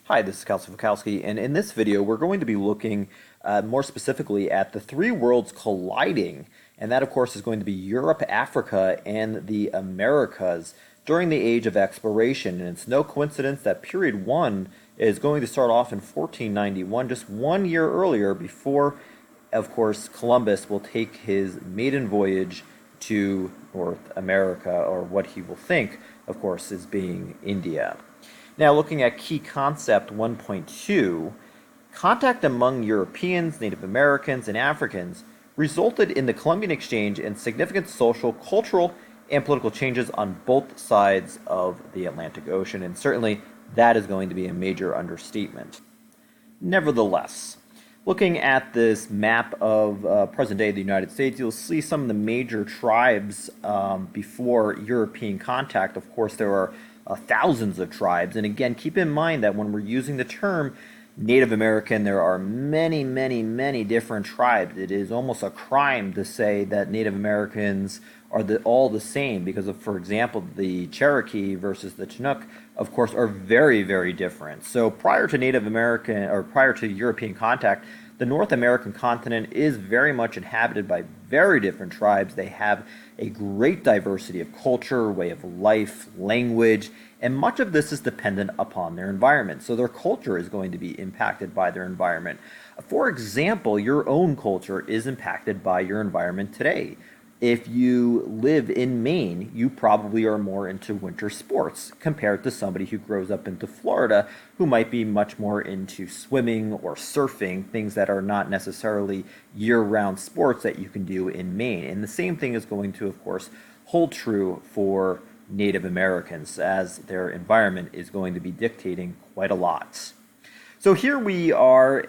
Hi, this is Kelsey Fukowski, and in this video, we're going to be looking more specifically at the three worlds colliding, and that, of course, is going to be Europe, Africa, and the Americas during the Age of Exploration. And it's no coincidence that period one is going to start off in 1491, just 1 year earlier, before, of course, Columbus will take his maiden voyage to North America, or what he will think, of course, is being India. Now, looking at key concept 1.2, contact among Europeans, Native Americans, and Africans resulted in the Columbian Exchange and significant social, cultural, and political changes on both sides of the Atlantic Ocean, and certainly that is going to be a major understatement. Nevertheless, looking at this map of present-day the United States, you'll see some of the major tribes before European contact. Of course, there are thousands of tribes. And again, keep in mind that when we're using the term Native American, there are many, many, many different tribes. It is almost a crime to say that Native Americans are all the same because of, for example, the Cherokee versus the Chinook, of course, are very, very different. So prior to Native American, or prior to European contact, the North American continent is very much inhabited by very different tribes. They have a great diversity of culture, way of life, language, and much of this is dependent upon their environment. So their culture is going to be impacted by their environment. For example, your own culture is impacted by your environment today. If you live in Maine, you probably are more into winter sports compared to somebody who grows up into Florida who might be much more into swimming or surfing, things that are not necessarily year-round sports that you can do in Maine. And the same thing is going to, of course, hold true for Native Americans, as their environment is going to be dictating quite a lot. So here we are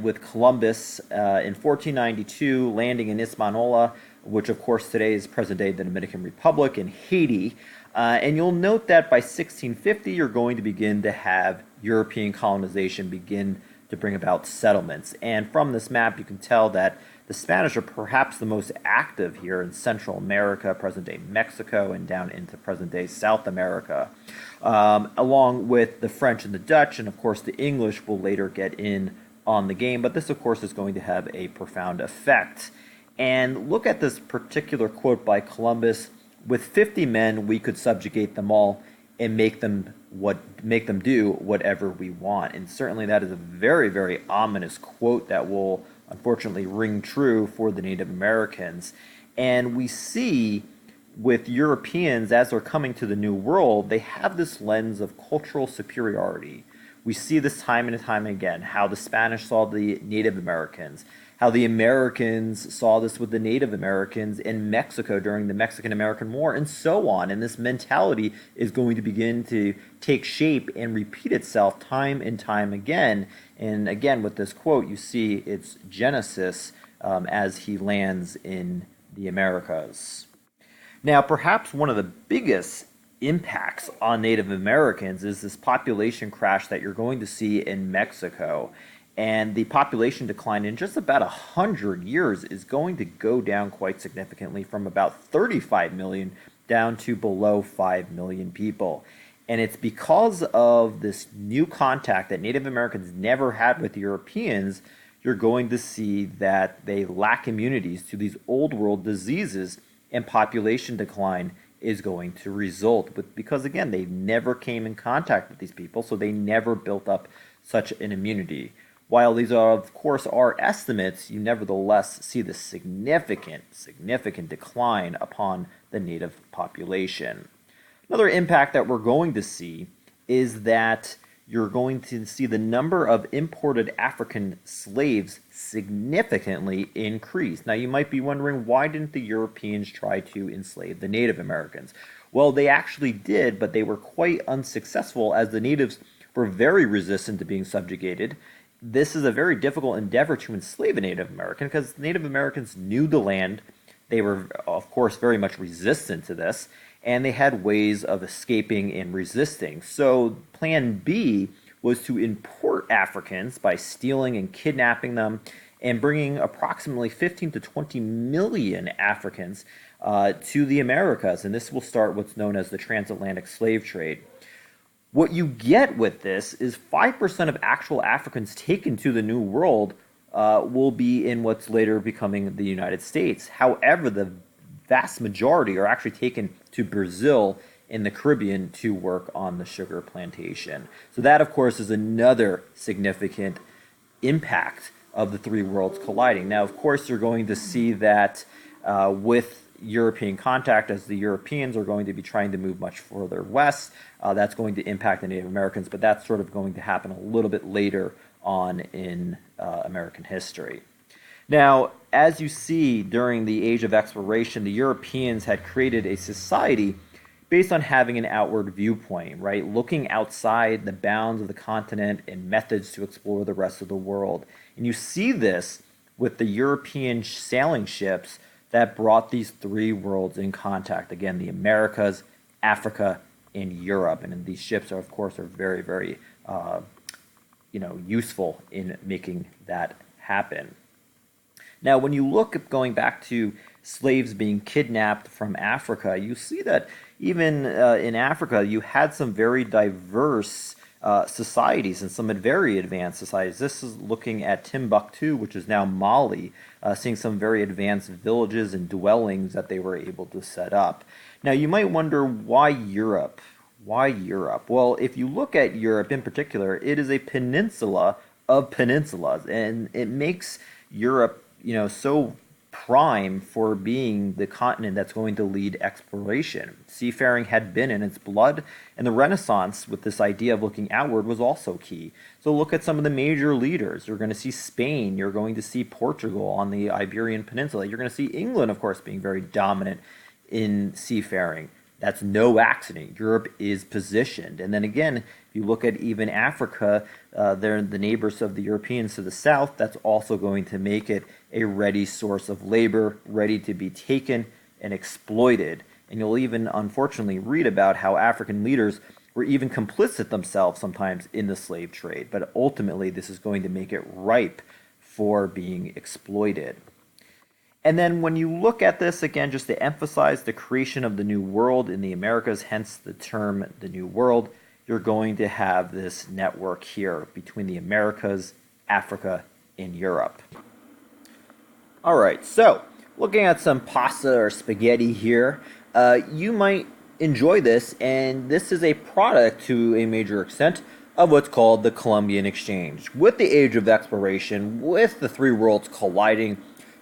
with Columbus in 1492, landing in Hispaniola, which of course today is present-day the Dominican Republic, and Haiti. And you'll note that by 1650, you're going to begin to have European colonization begin to bring about settlements. And from this map, you can tell that the Spanish are perhaps the most active here in Central America, present-day Mexico, and down into present-day South America, along with the French and the Dutch, and of course the English will later get in on the game. But this, of course, is going to have a profound effect. And look at this particular quote by Columbus: "With 50 men, we could subjugate them all and make them do whatever we want." And certainly that is a very, very ominous quote that will unfortunately ring true for the Native Americans. And we see with Europeans, as they're coming to the New World, they have this lens of cultural superiority. We see this time and time again, how the Spanish saw the Native Americans, how the Americans saw this with the Native Americans in Mexico during the Mexican-American War, and so on. And this mentality is going to begin to take shape and repeat itself time and time again. And again, with this quote, you see its genesis as he lands in the Americas. Now, perhaps one of the biggest impacts on Native Americans is this population crash that you're going to see in Mexico. And the population decline in just about 100 years is going to go down quite significantly, from about 35 million down to below 5 million people. And it's because of this new contact that Native Americans never had with Europeans. You're going to see that they lack immunities to these old world diseases, and population decline is going to result because, again, they never came in contact with these people, so they never built up such an immunity. While these are, of course, are estimates, you nevertheless see the significant decline upon the native population. Another impact that we're going to see is that you're going to see the number of imported African slaves significantly increase. Now, you might be wondering, why didn't the Europeans try to enslave the Native Americans? Well, they actually did, but they were quite unsuccessful, as the natives were very resistant to being subjugated. This is a very difficult endeavor to enslave a Native American because Native Americans knew the land. They were, of course, very much resistant to this, and they had ways of escaping and resisting. So plan B was to import Africans by stealing and kidnapping them and bringing approximately 15 to 20 million Africans to the Americas. And this will start what's known as the Transatlantic slave trade. What you get with this is 5% of actual Africans taken to the New World will be in what's later becoming the United States. However, the vast majority are actually taken to Brazil in the Caribbean to work on the sugar plantation. So that, of course, is another significant impact of the three worlds colliding. Now, of course, you're going to see that with European contact, as the Europeans are going to be trying to move much further west, that's going to impact the Native Americans, but that's sort of going to happen a little bit later on in American history. Now, as you see, during the Age of Exploration, the Europeans had created a society based on having an outward viewpoint, right? Looking outside the bounds of the continent and methods to explore the rest of the world. And you see this with the European sailing ships that brought these three worlds in contact. Again, the Americas, Africa, and Europe. And these ships are, of course, very, very useful in making that happen. Now, when you look at going back to slaves being kidnapped from Africa, you see that even in Africa, you had some very diverse societies and some very advanced societies. This is looking at Timbuktu, which is now Mali, seeing some very advanced villages and dwellings that they were able to set up. Now, you might wonder, why Europe? Why Europe? Well, if you look at Europe in particular, it is a peninsula of peninsulas, and it makes Europe, so prime for being the continent that's going to lead exploration. Seafaring had been in its blood, and the Renaissance, with this idea of looking outward, was also key. So look at some of the major leaders. You're going to see Spain, you're going to see Portugal on the Iberian Peninsula, you're going to see England, of course, being very dominant in seafaring. That's no accident. Europe is positioned. And then again, if you look at even Africa, they're the neighbors of the Europeans to the south. That's also going to make it a ready source of labor, ready to be taken and exploited. And you'll even, unfortunately, read about how African leaders were even complicit themselves sometimes in the slave trade. But ultimately, this is going to make it ripe for being exploited. And then when you look at this, again, just to emphasize the creation of the New World in the Americas, hence the term the New World, you're going to have this network here between the Americas, Africa, and Europe. All right, so looking at some pasta or spaghetti here, you might enjoy this, and this is a product to a major extent of what's called the Columbian Exchange. With the Age of Exploration, with the three worlds colliding,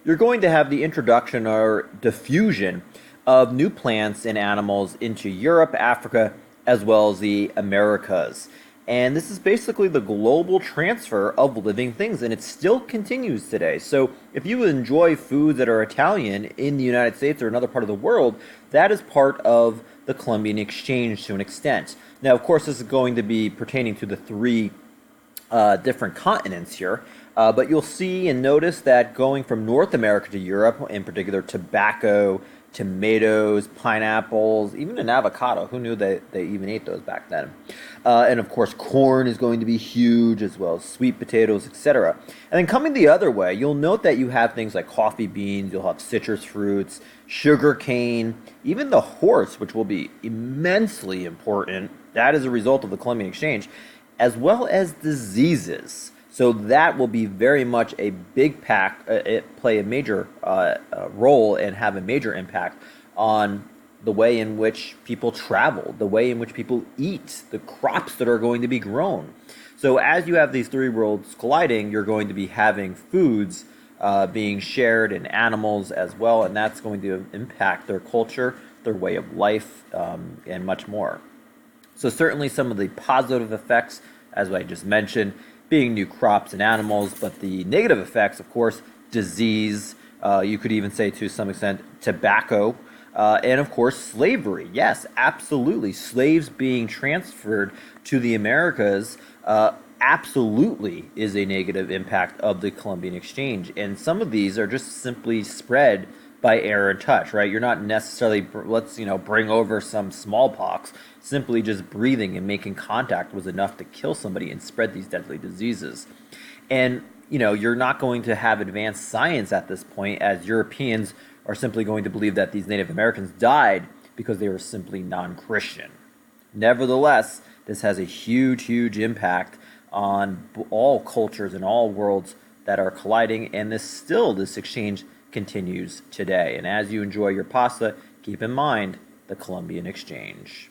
you're going to have the introduction or diffusion of new plants and animals into Europe, Africa, as well as the Americas. And this is basically the global transfer of living things, and it still continues today. So if you enjoy foods that are Italian in the United States or another part of the world, that is part of the Columbian Exchange to an extent. Now, of course, this is going to be pertaining to the three different continents here. But you'll see and notice that going from North America to Europe, in particular tobacco, tomatoes, pineapples, even an avocado. Who knew that they even ate those back then? And of course, corn is going to be huge, as well as sweet potatoes, etc. And then coming the other way, you'll note that you have things like coffee beans, you'll have citrus fruits, sugar cane, even the horse, which will be immensely important. That is a result of the Columbian Exchange, as well as diseases. So that will be very much a big play a major role and have a major impact on the way in which people travel, the way in which people eat, the crops that are going to be grown. So as you have these three worlds colliding, you're going to be having foods being shared and animals as well, and that's going to impact their culture, their way of life, and much more. So certainly some of the positive effects, as I just mentioned, being new crops and animals, but the negative effects, of course, disease, you could even say to some extent tobacco, and of course slavery. Yes, absolutely. Slaves being transferred to the Americas absolutely is a negative impact of the Columbian Exchange. And some of these are just simply spread by air and touch, right? You're not necessarily, let's, bring over some smallpox. Simply just breathing and making contact was enough to kill somebody and spread these deadly diseases. And, you're not going to have advanced science at this point, as Europeans are simply going to believe that these Native Americans died because they were simply non-Christian. Nevertheless, this has a huge, huge impact on all cultures and all worlds that are colliding, and this exchange continues today. And as you enjoy your pasta, keep in mind the Columbian Exchange.